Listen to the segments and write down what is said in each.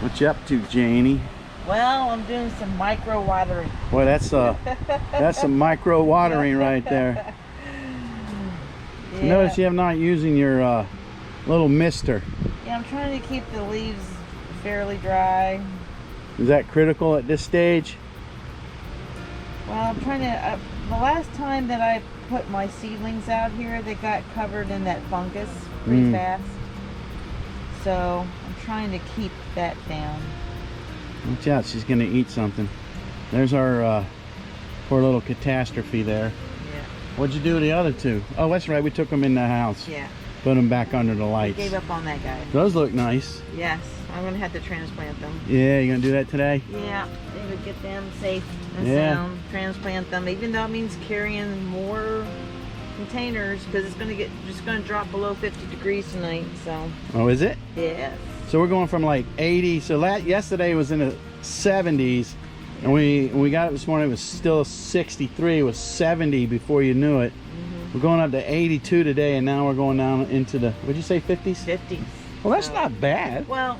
What you up to, Janie? Well, I'm doing some micro watering. Boy, that's some micro watering right there. Yeah. Notice you have not using your little mister. Yeah, I'm trying to keep the leaves fairly dry. Is that critical at this stage? Well, I'm trying to, the last time that I put my seedlings out here, they got covered in that fungus pretty fast. So I'm trying to keep that down. Watch out, she's gonna eat something. There's our poor little catastrophe there. Yeah. What'd you do to the other two? Oh, that's right, we took them in the house. Yeah. Put them back under the lights. I gave up on that guy. Those look nice. Yes, I'm gonna have to transplant them. Yeah, you gonna do that today? Yeah, they would get them safe and Yeah. sound. Transplant them, even though it means carrying more containers because it's just gonna drop below 50 degrees tonight. So. Oh, is it? Yes. So we're going from like 80. So yesterday was in the 70s, and we got it this morning. It was still 63. It was 70 before you knew it. We're going up to 82 today, and now we're going down into the, what'd you say, 50s? 50s. Well, that's not bad. Well,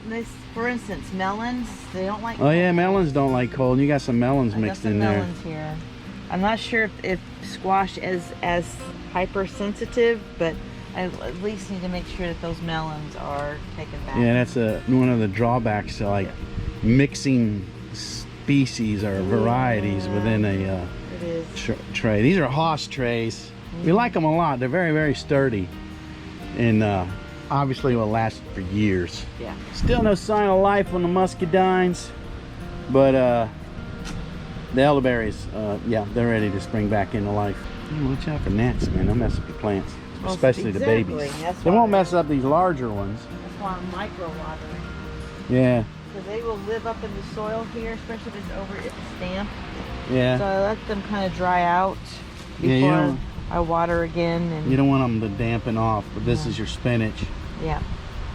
for instance, melons, they don't like Oh yeah, cold. melons don't like cold. You got some melons mixed in there. Melons here. I'm not sure if squash is as hypersensitive, but I at least need to make sure that those melons are taken back. Yeah, that's one of the drawbacks to like mixing species or varieties within a it is. tray. These are Haas trays. We like them a lot. They're very, very sturdy, and obviously will last for years. Yeah. Still no sign of life on the muscadines, but the elderberries, yeah, they're ready to spring back into life. Watch out for gnats, man. They'll mess up your plants, Well, especially the exactly. babies. That's They why won't mess up these larger ones. That's why I'm micro watering. Yeah, Because they will live up in the soil here, especially if it's over its stamp. yeah. So I let them kind of dry out Yeah, you before don't- I water again. And You don't want them to dampen off, but this is your spinach. yeah.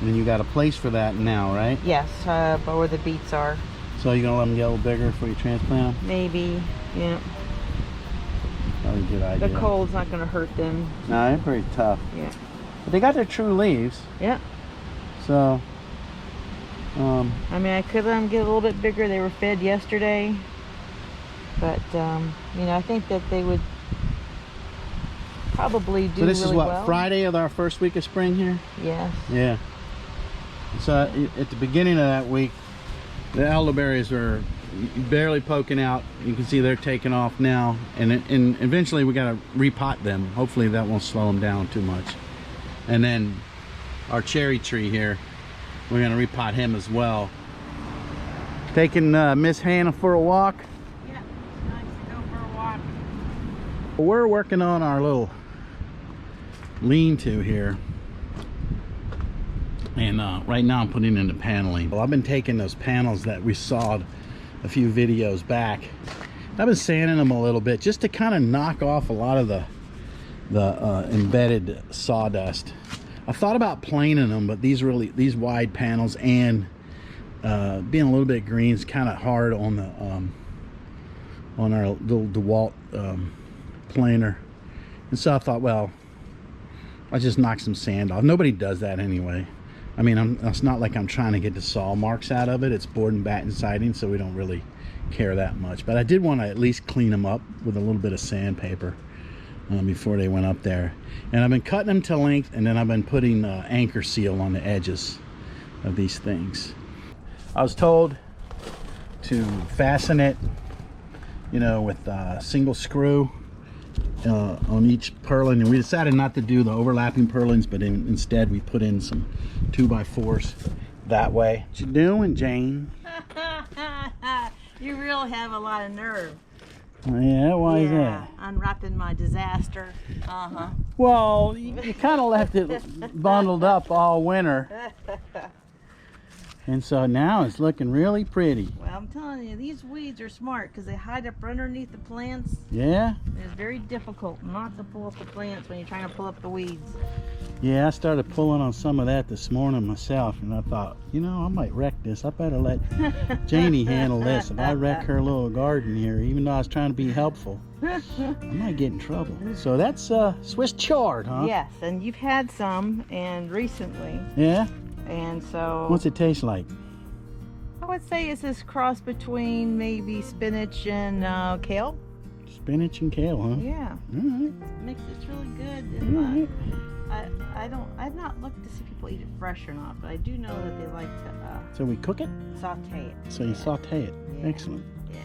And you got a place for that now, right? Yes, but where the beets are. So you're gonna let them get a little bigger before you transplant them? Maybe, yeah. Probably a good idea. The cold's not going to hurt them. No, they're pretty tough. Yeah. But they got their true leaves, Yeah. so I mean, I could let them get a little bit bigger. They were fed yesterday. But, you know, I think that they would probably do so this really is what, well. Friday of our first week of spring here? Yes. Yeah. So at the beginning of that week, the elderberries were barely poking out. You can see they're taking off now, and eventually we got to repot them. Hopefully that won't slow them down too much. And then our cherry tree here, we're going to repot him as well. Taking Miss Hannah for a walk. Yeah, it's nice to go for a walk. We're working on our little lean-to here, and right now I'm putting in the paneling. Well, I've been taking those panels that we sawed a few videos back. I've been sanding them a little bit just to kind of knock off a lot of the embedded sawdust. I thought about planing them, but these wide panels and being a little bit green is kind of hard on the on our little DeWalt planer. And so I thought, well, I just knock some sand off. Nobody does that anyway. I mean, it's not like I'm trying to get the saw marks out of it. It's board and batten siding, so we don't really care that much. But I did want to at least clean them up with a little bit of sandpaper before they went up there. And I've been cutting them to length, and then I've been putting anchor seal on the edges of these things. I was told to fasten it, you know, with a single screw on each purlin, and we decided not to do the overlapping purlins, but instead we put in some 2x4s that way. What you doing, Jane? You really have a lot of nerve. Yeah, why is that? Unwrapping my disaster. Well, you kind of left it bundled up all winter, and so now it's looking really pretty. Well, I'm telling you, these weeds are smart because they hide up underneath the plants. Yeah? It's very difficult not to pull up the plants when you're trying to pull up the weeds. Yeah, I started pulling on some of that this morning myself, and I thought, you know, I might wreck this. I better let Janie handle this. If I wreck her little garden here, even though I was trying to be helpful, I might get in trouble. So that's Swiss chard, huh? Yes, and you've had some, and recently, Yeah? and so. What's it taste like? Oh, would say it's this cross between maybe spinach and kale. Spinach and kale, huh? Yeah. All right. It's really good. All And, right. I've not looked to see people eat it fresh or not, but I do know that they like to So we cook it? saute it. So you saute it. Yeah. Excellent. Yeah,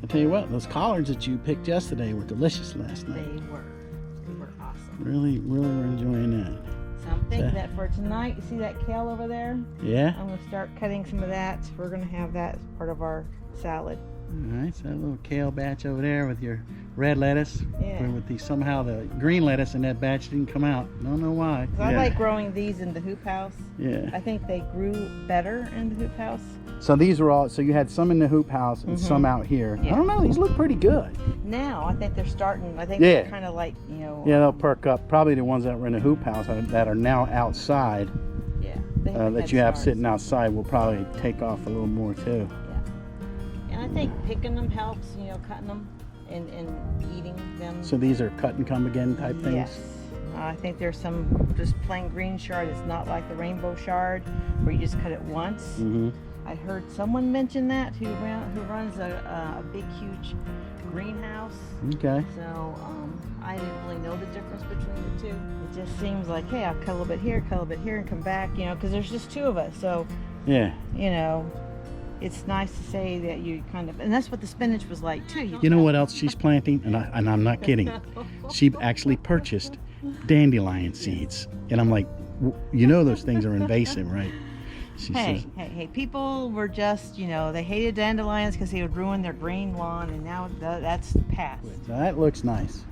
I tell you what, those collards that you picked yesterday were delicious last night. they were awesome. Really were enjoying that. So I'm thinking that for tonight, you see that kale over there? Yeah? I'm gonna start cutting some of that. We're gonna have that as part of our salad. All right, so that little kale batch over there with your red lettuce. Yeah. With the, somehow the green lettuce in that batch didn't come out. Don't know why. 'Cause I like growing these in the hoop house. Yeah. I think they grew better in the hoop house. So these were all, so you had some in the hoop house and some out here. Yeah. I don't know, these look pretty good. Now I think they're starting. I think Yeah. they're kind of like, you know. Yeah, they'll perk up. Probably the ones that were in the hoop house that are now outside, Yeah. They have that head you have starts. sitting outside will probably take off a little more too. Yeah. And I think picking them helps. You know, cutting them and eating them. So these are cut and come again type things? Yes. I think there's some just plain green shard. It's not like the rainbow shard where you just cut it once. Mm-hmm. I heard someone mention that who runs a big, huge greenhouse. Okay. So I didn't really know the difference between the two. It just seems like, hey, I'll cut a little bit here, cut a little bit here, and come back, you know, because there's just two of us. So, Yeah. you know, it's nice to say that you kind of, and that's what the spinach was like too. You know what else she's planting? And I'm not kidding. She actually purchased dandelion seeds. And I'm like, you know those things are invasive, right? She says, Hey, people were just, you know, they hated dandelions because they would ruin their green lawn, and now that's past. so that looks nice.